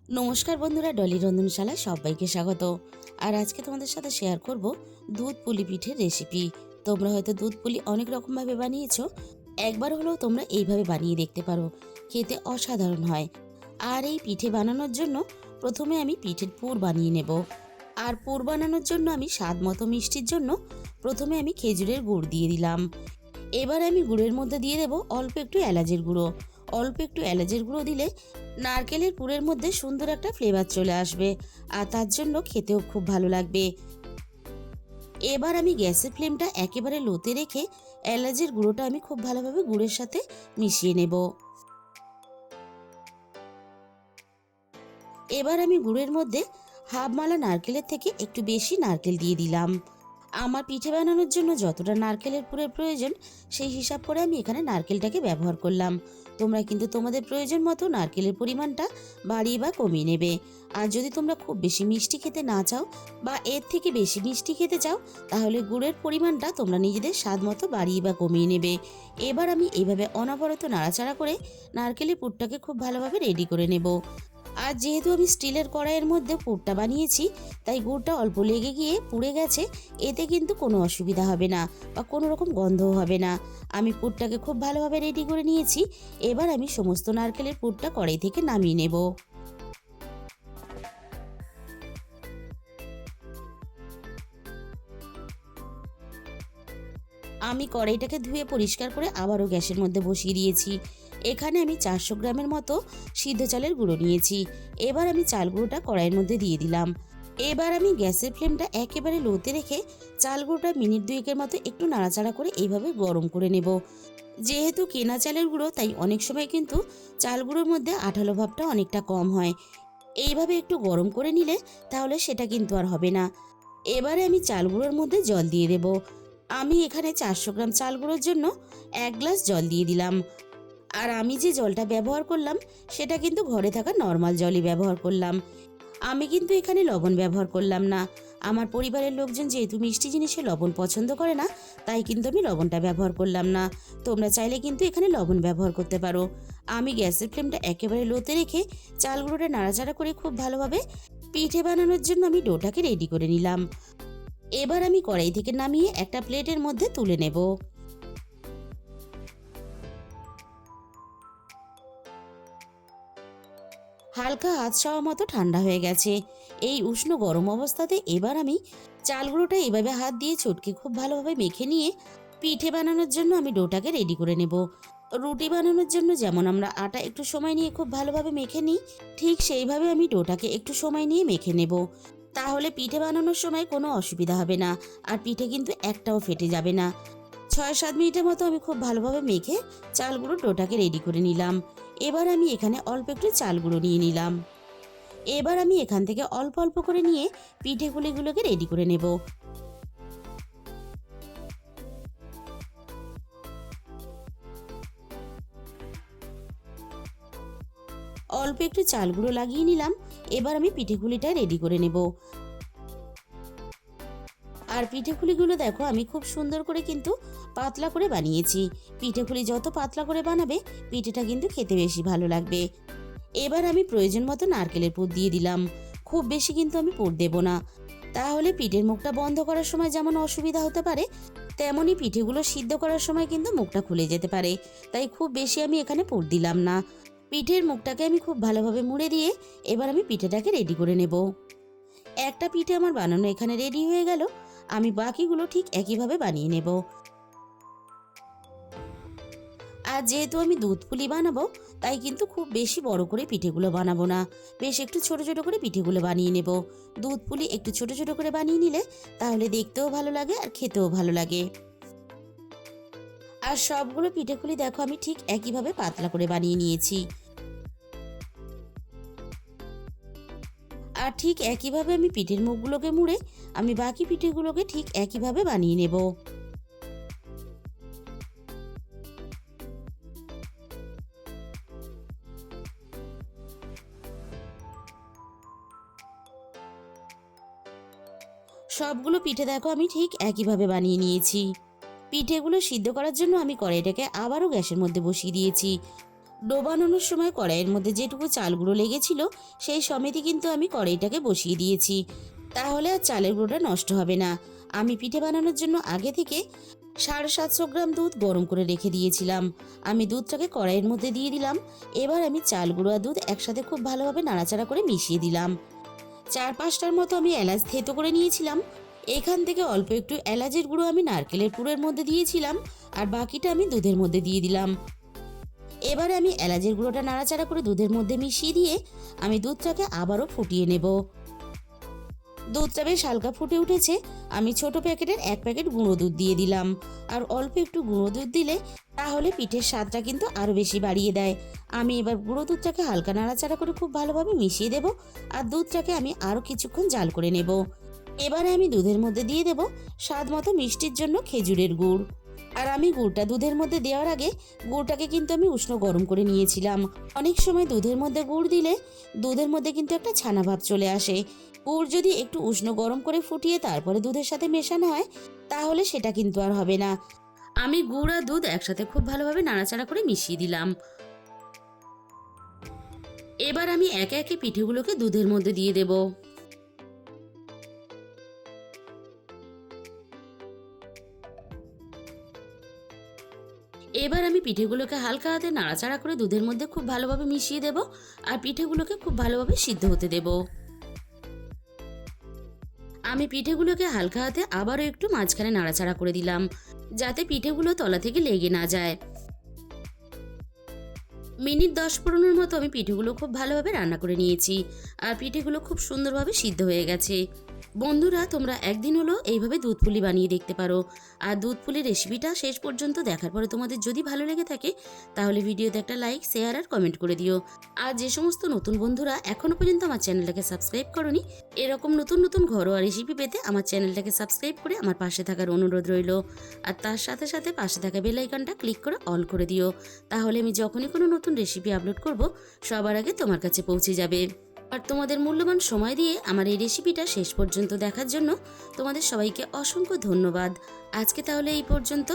নমস্কার বন্ধুরা, ডলি রন্ধনশালায় সবাইকে স্বাগত। আর আজকে তোমাদের সাথে শেয়ার করব দুধ পুলি পিঠের রেসিপি। তোমরা হয়তো দুধ পুলি অনেক রকমভাবে বানিয়েছো, একবার হলেও তোমরা এইভাবে বানিয়ে দেখতে পারো, খেতে অসাধারণ হয়। আর এই পিঠে বানানোর জন্য প্রথমে আমি পিঠের পুর বানিয়ে নেব। আর পুর বানানোর জন্য আমি স্বাদ মতো মিষ্টির জন্য প্রথমে আমি খেজুরের গুড় দিয়ে দিলাম। এবার আমি গুড়ের মধ্যে দিয়ে দেবো অল্প একটু এলাচের গুঁড়ো। অল্প একটু এলাচের গুঁড়ো দিলে নারকেলের পুরের মধ্যে সুন্দর একটা ফ্লেভার চলে আসবে, আর তার জন্য খেতেও খুব ভালো লাগবে। এবার আমি গ্যাসের ফ্লেমটা একেবারে লোতে রেখে এলাচের গুঁড়োটা আমি খুব ভালোভাবে গুড়ের সাথে মিশিয়ে নেব। এবার আমি গুড়ের মধ্যে হাফ মালা নারকেলের থেকে একটু বেশি নারকেল দিয়ে দিলাম। আমার পিঠে বানানোর জন্য যতটা নারকেলের পুরের প্রয়োজন সেই হিসাব করে আমি এখানে নারকেলটাকে ব্যবহার করলাম। তোমরা কিন্তু তোমাদের প্রয়োজন মতো নারকেলের পরিমাণটা বাড়িয়ে বা কমিয়ে নেবে। আর যদি তোমরা খুব বেশি মিষ্টি খেতে না চাও বা এর থেকে বেশি মিষ্টি খেতে চাও, তাহলে গুড়ের পরিমাণটা তোমরা নিজেদের স্বাদ মতো বাড়িয়ে বা কমিয়ে নেবে। এবার আমি এইভাবে অনবরত নাড়াচাড়া করে নারকেলের পুরটাকে খুব ভালোভাবে রেডি করে নেব। আর যেহেতু আমি স্টিলের কড়াইয়ের মধ্যে পুরটা বানিয়েছি, তাই গুড়টা অল্প লেগে গিয়ে পুড়ে গেছে, এতে কিন্তু কোনো অসুবিধা হবে না বা কোনো রকম গন্ধও হবে না। আমি পুরটাকে খুব ভালোভাবে রেডি করে নিয়েছি। এবার আমি সমস্ত নারকেলের পুরটা কড়াই থেকে নামিয়ে নেব। আমি কড়াইটাকে ধুয়ে পরিষ্কার করে আবারও গ্যাসের মধ্যে বসিয়ে দিয়েছি। এখানে আমি 400 গ্রামের মতো সিদ্ধ চালের গুঁড়ো নিয়েছি। এবার আমি চাল গুঁড়োটা কড়াইয়ের মধ্যে দিয়ে দিলাম। এবার আমি গ্যাসের ফ্লেমটা একেবারে লোতে রেখে চাল গুঁড়োটা মিনিট দুয়েকের মতো একটু নাড়াচাড়া করে এইভাবে গরম করে নেব। যেহেতু কেনা চালের গুঁড়ো, তাই অনেক সময় কিন্তু চাল গুঁড়োর মধ্যে আঠালো ভাবটা অনেকটা কম হয়। এইভাবে একটু গরম করে নিলে তাহলে সেটা কিন্তু আর হবে না। এবারে আমি চাল গুঁড়োর মধ্যে জল দিয়ে দেব। আমি এখানে 400 গ্রাম চাল গুঁড়োর জন্য 1 গ্লাস জল দিয়ে দিলাম। আর আমি যে জলটা ব্যবহার করলাম সেটা কিন্তু ঘরে থাকা নর্মাল জলই ব্যবহার করলাম। আমি কিন্তু এখানে লবণ ব্যবহার করলাম না। আমার পরিবারের লোকজন যেহেতু মিষ্টি জিনিসে লবণ পছন্দ করে না, তাই কিন্তু আমি লবণটা ব্যবহার করলাম না। তোমরা চাইলে কিন্তু এখানে লবণ ব্যবহার করতে পারো। আমি গ্যাসের ফ্লেমটা একেবারে লোতে রেখে চাল গুঁড়োটা নাড়াচাড়া করে খুব ভালোভাবে পিঠে বানানোর জন্য আমি ডোটাকে রেডি করে নিলাম। এবার আমি কড়াই থেকে নামিয়ে একটা প্লেটের মধ্যে তুলে নেব। হালকা হাত ছাওয়া মতো ঠান্ডা হয়ে গেছে। এই উষ্ণ গরম অবস্থাতে এবার আমি চালগুলোটা এভাবে হাত দিয়ে চটকে খুব ভালোভাবে মেখে নিয়ে পিঠে বানানোর জন্য আমি ডোটাকে রেডি করে নেব। রুটি বানানোর জন্য যেমন আমরা আটা একটু সময় নিয়ে খুব ভালোভাবে মেখে নিই, ঠিক সেইভাবে আমি ডোটাকে একটু সময় নিয়ে মেখে নেব। তাহলে পিঠে বানানোর সময় কোনো অসুবিধা হবে না, আর পিঠে কিন্তু একটাও ফেটে যাবে না। 6-7 মিনিটের মতো আমি খুব ভালোভাবে মেখে চালগুলো ডোটাকে রেডি করে নিলাম। এবার আমি এখানে অল্প একটু চাল গুঁড়ো নিয়ে নিলাম। এবার আমি এখান থেকে অল্প অল্প করে নিয়ে পিঠেগুলিগুলোকে রেডি করে নেব। অল্প একটু চাল গুঁড়ো লাগিয়ে নিলাম। এবার আমি পিঠেগুলিটা রেডি করে নেব। আর পিঠেগুলিগুলো দেখো, আমি খুব সুন্দর করে কিন্তু পাতলা করে বানিয়েছি। পিঠেগুলি যত পাতলা করে বানাবে, পিঠেটা কিন্তু খেতে বেশি ভালো লাগবে। এবার আমি প্রয়োজন মতো নারকেলের পুর দিয়ে দিলাম। খুব বেশি কিন্তু আমি পুর দেব না, তাহলে পিঠের মুখটা বন্ধ করার সময় যেমন অসুবিধা হতে পারে, তেমনই পিঠেগুলো সিদ্ধ করার সময় কিন্তু মুখটা খুলে যেতে পারে। তাই খুব বেশি আমি এখানে পুর দিলাম না। পিঠের মুখটাকে আমি খুব ভালোভাবে মুড়ে দিয়ে এবার আমি পিঠেটাকে রেডি করে নেব। একটা পিঠে আমার বানানো এখানে রেডি হয়ে গেল। আমি বাকিগুলো ঠিক একইভাবে বানিয়ে নেব। আর যেহেতু আমি দুধ পুলি বানাবো, তাই কিন্তু খুব বেশি বড় করে পিঠেগুলো বানাবো না। বেশ একটু ছোট ছোট করে পিঠেগুলো বানিয়ে নেব। দুধ পুলি একটু ছোট ছোট করে বানিয়ে নিলে তাহলে দেখতেও ভালো লাগে আর খেতেও ভালো লাগে। আর সবগুলো পিঠেগুলি দেখো, আমি ঠিক একইভাবে পাতলা করে বানিয়ে নিয়েছি। আর ঠিক একইভাবে আমি পিঠের মুখগুলোকে মুড়ে আমি বাকি পিঠেগুলোকে ঠিক একইভাবে বানিয়ে নেব। সবগুলো পিঠে দেখো, আমি ঠিক একইভাবে বানিয়ে নিয়েছি। পিঠেগুলো সিদ্ধ করার জন্য আমি কড়াইটাকে আবারও গ্যাসের মধ্যে বসিয়ে দিয়েছি। ডো বানানোর সময় কড়াইয়ের মধ্যে যেটুকু চাল গুঁড়ো লেগেছিল সেই সমেতই কিন্তু আমি কড়াইটাকে বসিয়ে দিয়েছি, তাহলে আর চালের গুঁড়োটা নষ্ট হবে না। আমি পিঠে বানানোর জন্য আগে থেকে 750 গ্রাম দুধ গরম করে রেখে দিয়েছিলাম। আমি দুধটাকে কড়াইয়ের মধ্যে দিয়ে দিলাম। এবার আমি চাল গুঁড়ো আর দুধ একসাথে খুব ভালোভাবে নাড়াচাড়া করে মিশিয়ে দিলাম। 4-5টার মতো আমি এলাচ থেতো করে নিয়েছিলাম। এখান থেকে অল্প একটু এলাচের গুঁড়ো আমি নারকেলের পুরের মধ্যে দিয়েছিলাম, আর বাকিটা আমি দুধের মধ্যে দিয়ে দিলাম। এবারে আমি এলাচের গুঁড়োটা নাড়াচাড়া করে দুধের মধ্যে মিশিয়ে দিয়ে আমি দুধটাকে আবারও ফুটিয়ে নেব। দুধটা বেশ হালকা ফুটে উঠেছে। আমি ছোট প্যাকেটের 1 প্যাকেট গুঁড়ো দুধ দিয়ে দিলাম। আর অল্প একটু গুঁড়ো দুধ দিলে তাহলে পিঠের স্বাদটা কিন্তু আরও বেশি বাড়িয়ে দেয়। আমি এবার গুঁড়ো দুধটাকে হালকা নাড়াচাড়া করে খুব ভালোভাবে মিশিয়ে দেব, আর দুধটাকে আমি আরও কিছুক্ষণ জাল করে নেব। এবারে আমি দুধের মধ্যে দিয়ে দেব স্বাদ মতো মিষ্টির জন্য খেজুরের গুড়। আর আমি গুড়টা দুধের মধ্যে দেওয়ার আগে গুড়টাকে কিন্তু আমি উষ্ণ গরম করে নিয়েছিলাম। অনেক সময় দুধের মধ্যে গুড় দিলে দুধের মধ্যে কিন্তু একটা ছানা ভাব চলে আসে। গুড় যদি একটু উষ্ণ গরম করে ফুটিয়ে তারপরে দুধের সাথে মেশানো হয় তাহলে সেটা কিন্তু আর হবে না। আমি গুড় আর দুধ একসাথে খুব ভালোভাবে নাড়াচাড়া করে মিশিয়ে দিলাম। এবার আমি একে একে পিঠেগুলোকে দুধের মধ্যে দিয়ে দেব। এবার আমি পিঠেগুলোকে হালকা হাতে নাড়াচাড়া করে দুধের মধ্যে খুব ভালোভাবে মিশিয়ে দেব, আর পিঠেগুলোকে খুব ভালোভাবে সিদ্ধ হতে দেব। আমি পিঠেগুলোকে হালকা হাতে আবারও একটু মাঝখানে নাড়াচাড়া করে দিলাম, যাতে পিঠেগুলো তলা থেকে লেগে না যায়। মিনিট 10-15 মতো আমি পিঠেগুলো খুব ভালোভাবে রান্না করে নিয়েছি, আর পিঠেগুলো খুব সুন্দরভাবে সিদ্ধ হয়ে গেছে। বন্ধুরা, তোমরা একদিন হলো এইভাবে দুধ পুলি বানিয়ে দেখতে পারো। আর দুধ পুলির রেসিপিটা শেষ পর্যন্ত দেখার পরে তোমাদের যদি ভালো লেগে থাকে তাহলে ভিডিওতে একটা লাইক, শেয়ার আর কমেন্ট করে দিও। আর যে সমস্ত নতুন বন্ধুরা এখনো পর্যন্ত আমার চ্যানেলটাকে সাবস্ক্রাইব করোনি, এরকম নতুন নতুন ঘরোয়া রেসিপি পেতে আমার চ্যানেলটাকে সাবস্ক্রাইব করে আমার পাশে থাকার অনুরোধ রইল। আর তার সাথে সাথে পাশে থাকা বেল আইকনটা ক্লিক করে অল করে দিও, তাহলে আমি যখনই কোনো নতুন রেসিপি আপলোড করব সবার আগে তোমার কাছে পৌঁছে যাবে। আর তোমাদের মূল্যবান সময় দিয়ে আমার এই রেসিপিটা শেষ পর্যন্ত দেখার জন্য তোমাদের সবাইকে অসংখ্য ধন্যবাদ। আজকে তাহলে এই পর্যন্ত।